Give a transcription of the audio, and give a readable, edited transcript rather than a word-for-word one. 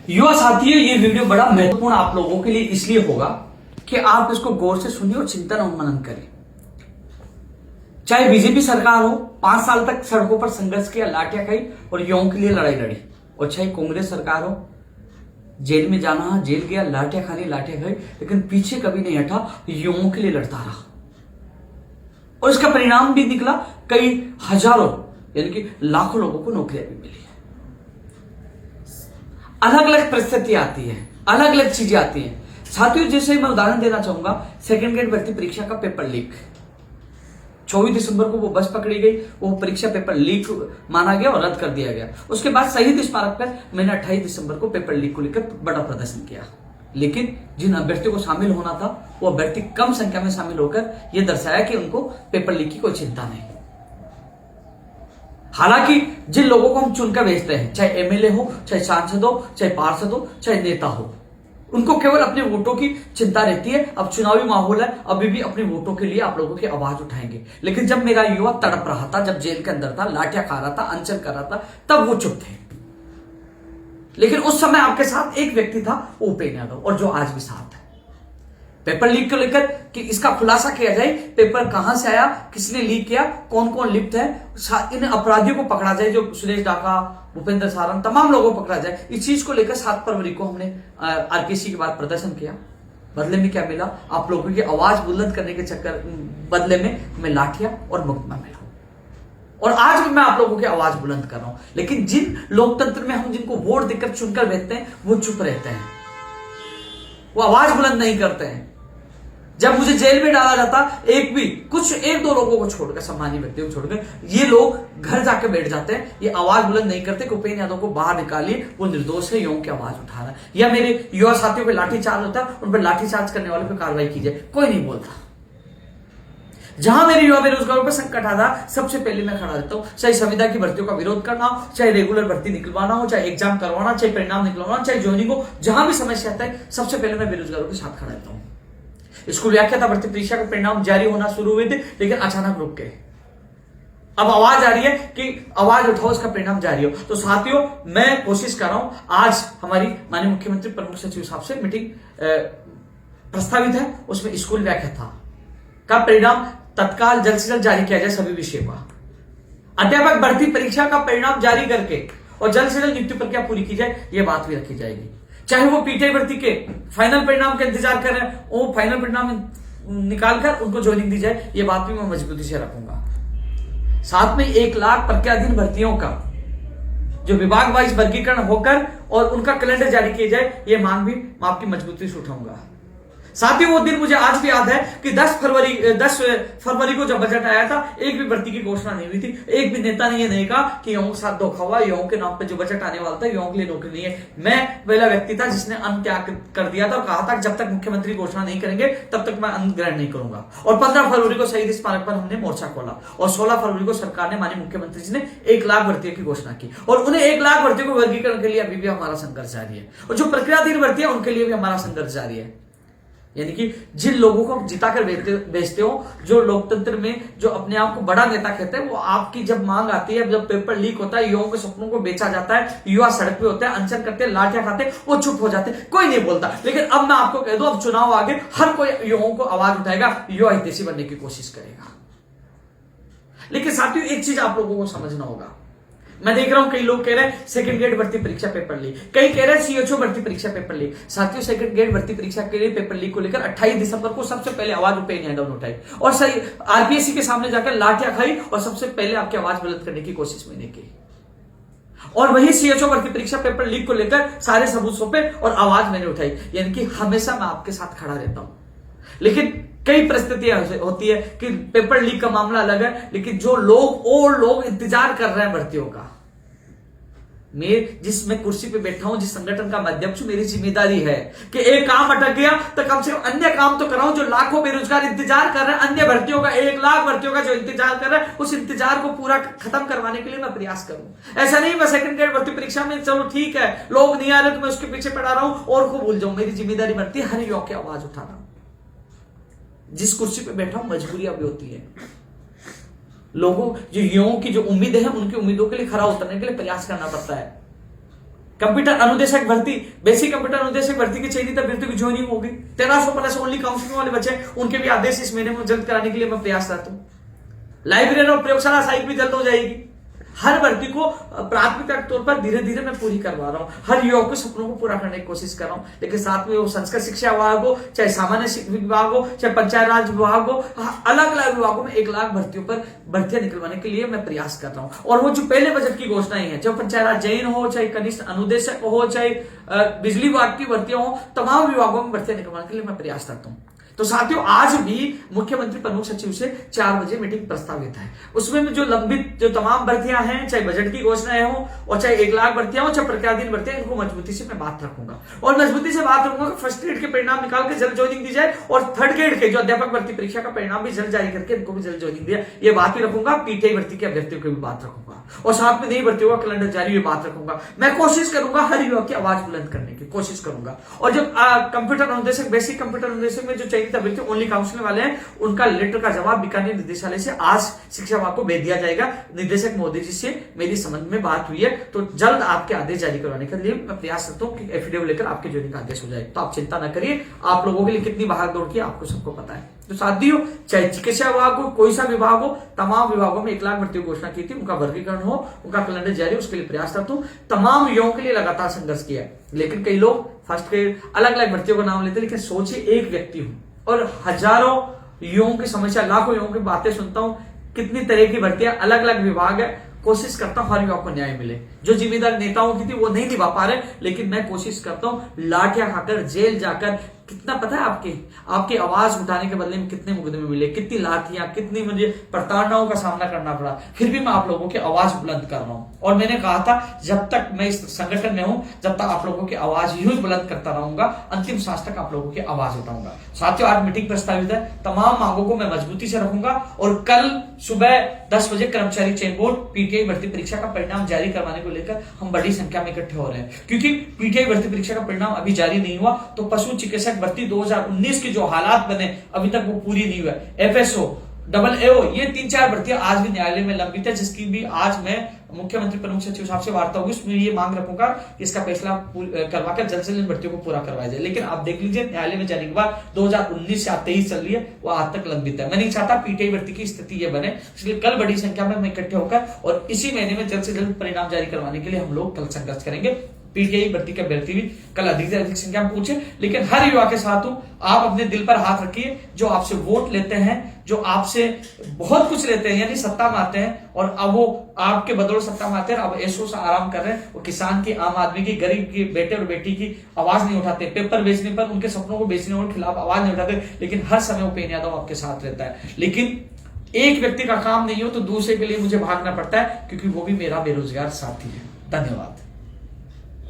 युवा साथियों, ये वीडियो बड़ा महत्वपूर्ण आप लोगों के लिए इसलिए होगा कि आप इसको गौर से सुनिए और चिंतन और मनन करें। चाहे बीजेपी सरकार हो, 5 साल तक सड़कों पर संघर्ष किया, लाठियां खाई और युवाओं के लिए लड़ाई लड़ी, और चाहे कांग्रेस सरकार हो, जेल में जाना, जेल गया, लाठियां खानी, लाठियां खाई, लेकिन पीछे कभी नहीं हटा, युवाओं के लिए लड़ता रहा। और इसका परिणाम भी निकला, कई हजारों यानी कि लाखों लोगों को नौकरियां भी मिली। अलग अलग परिस्थितियां आती है, अलग अलग चीजें आती हैं साथियों। जैसे मैं उदाहरण देना चाहूंगा, सेकंड ग्रेड भर्ती परीक्षा का पेपर लीक 24 दिसंबर को वो बस पकड़ी गई, वो परीक्षा पेपर लीक माना गया और रद्द कर दिया गया। उसके बाद शहीद स्मारक पर मैंने 28 दिसंबर को पेपर लीक को लेकर बड़ा प्रदर्शन किया, लेकिन जिन अभ्यर्थियों को शामिल होना था वो अभ्यर्थी कम संख्या में शामिल होकर यह दर्शाया कि उनको पेपर लीक की कोई चिंता नहीं। हालांकि जिन लोगों को हम चुनकर भेजते हैं, चाहे एमएलए हो, चाहे सांसद हो, चाहे पार्षद हो, चाहे नेता हो, उनको केवल अपने वोटों की चिंता रहती है। अब चुनावी माहौल है, अभी भी अपने वोटों के लिए आप लोगों की आवाज उठाएंगे। लेकिन जब मेरा युवा तड़प रहा था, जब जेल के अंदर था, लाठियां खा रहा था, अनशन कर रहा था, तब वो चुप थे। लेकिन उस समय आपके साथ एक व्यक्ति था, उपेंद्र यादव, और जो आज भी साथ है। पेपर लीक को लेकर कि इसका खुलासा किया जाए, पेपर कहां से आया, किसने लीक किया, कौन कौन लिप्त है, इन अपराधियों को पकड़ा जाए, जो सुरेश डाका, भूपेंद्र सारंग, तमाम लोगों को पकड़ा जाए। इस चीज को लेकर 7 फरवरी को हमने आरकेसी के बाद प्रदर्शन किया। बदले में क्या मिला? आप लोगों की आवाज बुलंद करने के चक्कर बदले में हमें लाठियां और मुकदमा मिला। और आज भी मैं आप लोगों की आवाज बुलंद कर रहा हूं। लेकिन जिन लोकतंत्र में हम जिनको वोट देकर चुनकर भेजते हैं, वो चुप रहते हैं, वो आवाज बुलंद नहीं करते हैं। जब मुझे जेल में डाला जाता, एक दो लोगों को छोड़कर, सम्मानीय व्यक्तियों को छोड़कर, ये लोग घर जाकर बैठ जाते हैं, ये आवाज बुलंद नहीं करते कि उपेंद्र यादव को बाहर निकालिए, वो निर्दोष है, युवाओं की आवाज उठा रहा है। या मेरे युवा साथियों पर लाठीचार्ज होता है, उन पर लाठीचार्ज करने वालों पर कार्रवाई की जाए, कोई नहीं बोलता। जहां मेरे युवा बेरोजगारों पर संकट आता, सबसे पहले मैं खड़ा रहता हूं। चाहे संविदा की भर्तियों का विरोध करना हो, चाहे रेगुलर भर्ती निकलवाना हो, चाहे एग्जाम करवाना, चाहे परिणाम निकलवाना, चाहे ज्वाइनिंग हो, जहां भी समस्या आता है, सबसे पहले मैं बेरोजगारों के साथ खड़ा रहता हूं। स्कूल व्याख्याता भर्ती परीक्षा के परिणाम जारी होना शुरू हुए थे, लेकिन अचानक रुक गए। अब आवाज आ रही है कि आवाज उठाओ, इसका परिणाम जारी हो। तो साथियों, मैं कोशिश कर रहा हूं, आज हमारी माननीय मुख्यमंत्री प्रमुख सचिव साहब से मीटिंग प्रस्तावित है, उसमें स्कूल व्याख्याता का परिणाम तत्काल जल्द से जल्द जारी किया जाए सभी विषयों का। अध्यापक भर्ती परीक्षा का परिणाम जारी करके और जल्द से जल्द नियुक्ति प्रक्रिया पूरी की जाए, यह बात भी रखी जाएगी। चाहे वो पीटीआई भर्ती के फाइनल परिणाम का इंतजार कर रहे हैं, वो फाइनल परिणाम निकालकर उनको ज्वाइनिंग दी जाए, ये बात भी मैं मजबूती से रखूंगा। साथ में 1 लाख प्रक्रियाधीन भर्तियों का जो विभाग वाइज वर्गीकरण होकर और उनका कैलेंडर जारी किया जाए, ये मांग भी मैं आपकी मजबूती से उठाऊंगा। साथ ही वो दिन मुझे आज भी याद है कि 10 फरवरी को जब बजट आया था, एक भी भर्ती की घोषणा नहीं हुई थी। एक भी नेता ने ये नहीं कहा कि युवाओं के साथ धोखा हुआ, युवाओं के नाम पे जो बजट आने वाला था, युवाओं के लिए नौकरी नहीं है। मैं पहला व्यक्ति था जिसने अन्न त्याग कर दिया था और कहा था कि जब तक मुख्यमंत्री घोषणा नहीं करेंगे तब तक मैं अन्न ग्रहण नहीं करूंगा। और 15 फरवरी को शहीद स्मारक पर हमने मोर्चा खोला, और 16 फरवरी को सरकार ने, माननीय मुख्यमंत्री जी ने 1 लाख भर्तियों की घोषणा की, और उन्हें 1 लाख भर्तियों को वर्गीकरण के लिए अभी भी हमारा संघर्ष जारी है। और जो प्रक्रियाधीन भर्ती है, उनके लिए भी हमारा संघर्ष जारी है। यानी कि जिन लोगों को जिताकर भेजते हो, जो लोकतंत्र में जो अपने आप को बड़ा नेता कहते हैं, वो आपकी जब मांग आती है, जब पेपर लीक होता है, युवाओं के सपनों को बेचा जाता है, युवा सड़क पे होते हैं, अनशन करते हैं, लाठियां खाते हैं, वो चुप हो जाते हैं, कोई नहीं बोलता। लेकिन अब मैं आपको कह दूं, अब चुनाव आगे, हर कोई युवाओं को आवाज उठाएगा, युवा हितैषी बनने की कोशिश करेगा। लेकिन साथियों, एक चीज आप लोगों को समझना होगा। मैं देख रहा हूं कई लोग कह रहे हैं सेकंड ग्रेड भर्ती परीक्षा पेपर लीक, कई कह रहे हैं सीएचओ भर्ती परीक्षा पेपर लीक। साथियों, सेकंड ग्रेड भर्ती परीक्षा के लिए पेपर लीक को लेकर 28 दिसंबर को सबसे पहले आवाज उपेंद्र यादव ने उठाई, और सही आरपीएससी के सामने जाकर लाठियां खाई, और सबसे पहले आपकी आवाज बुलंद करने की कोशिश मैंने की। और वही सीएचओ भर्ती परीक्षा पेपर लीक को लेकर सारे सबूत सौंपे और आवाज मैंने उठाई। यानी कि हमेशा मैं आपके साथ खड़ा रहता हूं। लेकिन कई परिस्थितियां होती है कि पेपर लीक का मामला अलग है, लेकिन जो लोग इंतजार कर रहे हैं भर्तियों का, मैं कुर्सी पे बैठा हूं, जिस संगठन का मैं अध्यक्ष हूं, मेरी जिम्मेदारी है कि एक काम अटक गया तो कम से कम अन्य काम तो कराऊं। जो लाखों बेरोजगार इंतजार कर रहे हैं, अन्य भर्तियों का, 1 लाख भर्तियों का जो इंतजार कर रहे हैं, उस इंतजार को पूरा खत्म करवाने के लिए मैं प्रयास करूं। ऐसा नहीं मैं सेकंड ग्रेड भर्ती परीक्षा में चलो ठीक है, लोग नहीं आ रहे तो मैं उसके पीछे पड़ा रहा हूं और को भूल जाऊं। मेरी जिम्मेदारी बनती है हर युवा की आवाज उठाना। जिस कुर्सी पे बैठा हूं, मजबूरियां भी होती है। लोगों जो युवाओं की जो उम्मीदें हैं, उनकी उम्मीदों के लिए खरा उतरने के लिए प्रयास करना पड़ता है। कंप्यूटर अनुदेशक भर्ती, बेसिक कंप्यूटर अनुदेशक भर्ती की चयनित अभ्यर्थियों की ज्वाइनिंग होगी। 1300 प्लस ओनली काउंसलिंग वाले बच्चे, उनके भी आदेश इस महीने में जल्द कराने के लिए मैं प्रयासरत हूं। लाइब्रेरी और प्रयोगशाला सहायक भी जल्द हो जाएगी। हर भर्ती को प्राथमिकता के तौर पर धीरे धीरे मैं पूरी करवा रहा हूं। हर युवक के सपनों को पूरा करने की कोशिश कर रहा हूं, लेकिन साथ में वो संस्कृत शिक्षा विभाग हो, चाहे सामान्य शिक्षा विभाग हो, चाहे पंचायत राज विभाग हो, अलग अलग विभागों में 1 लाख भर्तियों पर भर्तियां निकलवाने के लिए मैं प्रयास कर रहा हूं। और वो जो पहले बजट की घोषणाएं हैं, चाहे पंचायत राज जैन हो, चाहे कनिष्ठ अनुदेशक हो, चाहे बिजली विभाग की भर्तियां हो, तमाम विभागों में भर्तियां निकलवाने के लिए मैं प्रयास करता हूं। तो साथियों, आज भी मुख्यमंत्री प्रमुख सचिव से 4 बजे मीटिंग प्रस्तावित है। उसमें जो लंबित जो तमाम भर्तियां हैं, चाहे बजट की घोषणाएं हो और चाहे 1 लाख भर्तियां हो, चाहे प्रत्याधीन भर्तियां, इनको मजबूती से मैं बात रखूंगा। और मजबूती से बात रखूंगा कि फर्स्ट ग्रेड के परिणाम निकाल के जल्द ज्वाइनिंग दी जाए और थर्ड ग्रेड के जो अध्यापक भर्ती परीक्षा का परिणाम भी जल्द जारी करके इनको भी जल्द ज्वाइनिंग दिया, ये बात भी रखूंगा। पीटीआई भर्ती के अभ्यर्थियों की भी बात रखूंगा और साथ में नई भर्तियों का कैलेंडर जारी, ये बात रखूंगा। मैं कोशिश करूंगा हर युवक की आवाज बुलंद करने की कोशिश करूंगा। और जो कंप्यूटर अनुदेशक, बेसिक कंप्यूटर अनुदेशक में जो चयनित अभ्यर्थी ओनली काउंसलिंग वाले हैं, उनका लेटर का जवाब बीकानेर निदेशालय से आज शिक्षा विभाग को भेज दिया जाएगा। निदेशक महोदय जी से मेरी संबंध में बात हुई है, तो जल्द आपके आदेश जारी करवाने के लिए मैं प्रयास करता हूं कि एफिडेविट लेकर आपके ज्वाइनिंग का आदेश हो जाए। तो आप चिंता न करिए, आप लोगों के लिए कितनी भाग दौड़ की आपको सबको पता है। तो साथियों, चाहे चिकित्सा विभाग हो, कोई सा विभाग हो, तमाम विभागों में 1 लाख भर्तियों की घोषणा की थी। उनका वर्गीकरण हो, उनका कैलेंडर जारी, उसके लिए प्रयास करता हूं। तमाम युवाओं के लिए लगातार संघर्ष किया है, लेकिन कई लोग फर्स्ट ग्रेड अलग अलग भर्तियों का नाम लेते हैं, लेकिन सोचिए एक व्यक्ति हूं और हजारों युवाओं की समस्या, लाखों युवाओं की बातें सुनता हूं, कितनी तरह की भर्तियां, अलग अलग विभाग है। कोशिश करता हूं हर युवा को न्याय मिले। जो जिम्मेदार नेताओं की थी वो नहीं निभा पा रहे, लेकिन मैं कोशिश करता हूं लाठियां खाकर, जेल जाकर, कितना पता है आपकी आवाज उठाने के बदले में कितने मुकदमे मिले, कितनी लाठियां, कितनी मुझे प्रताड़नाओं का सामना करना पड़ा, फिर भी मैं आप लोगों की आवाज बुलंद कर रहा हूं। और मैंने कहा था, जब तक मैं इस संगठन में हूं, जब तक आप लोगों की आवाज यूं बुलंद करता रहूंगा, अंतिम सांस तक आप लोगों की आवाज उठाऊंगा। साथियों, आज मीटिंग प्रस्तावित है, तमाम मांगों को मैं मजबूती से रखूंगा और कल सुबह 10 बजे कर्मचारी चयन बोर्ड पीटीआई भर्ती परीक्षा का परिणाम जारी करवाने को लेकर हम बड़ी संख्या में इकट्ठे हो रहे हैं। क्योंकि पीटीआई भर्ती परीक्षा का परिणाम अभी जारी नहीं हुआ, तो पशु चिकित्सक भर्ती 2019 के जो हालात बने अभी तक वो पूरी नहीं हुआ। एफएसओ, डबल एओ, ये 3-4 भर्तियां आज भी न्यायालय में लंबित है, जिसकी भी आज मैं मुख्यमंत्री प्रमुख सचिव साहब से वार्ता होगी। उसमें ये मांग रखूंगा कि इसका फैसला करवाकर जल्द से जल्द भर्तियों को पूरा करवाया जाए। लेकिन आप देख लीजिए, न्यायालय में जाने के बाद 2019 से 23 चल रही है, वो आज तक लंबित है। मैं नहीं चाहता पीटीआई भर्ती की स्थिति ये बने, इसलिए कल बड़ी संख्या में इकट्ठे होकर और इसी महीने में जल्द से जल्द परिणाम जारी करवाने के लिए हम लोग कल संघर्ष करेंगे। पीटीआई भर्ती के अभ्यर्थी भी कल अधिक से अधिक संख्या में पूछे, लेकिन हर युवा के साथ हूं। आप अपने दिल पर हाथ रखिए, जो आपसे वोट लेते हैं, जो आपसे बहुत कुछ लेते हैं, यानी सत्ता में आते हैं और अब वो आपके बदौलत सत्ता में आते हैं, अब ऐसो सा आराम कर रहे हैं। वो किसान की, आम आदमी की, गरीब की, बेटे और बेटी की आवाज नहीं उठाते, पेपर बेचने पर, उनके सपनों को बेचने के खिलाफ आवाज नहीं उठाते, लेकिन हर समय उपेंद्र यादव आपके साथ रहता है। लेकिन एक व्यक्ति का काम नहीं हो तो दूसरे के लिए मुझे भागना पड़ता है, क्योंकि वो भी मेरा बेरोजगार साथी है। धन्यवाद।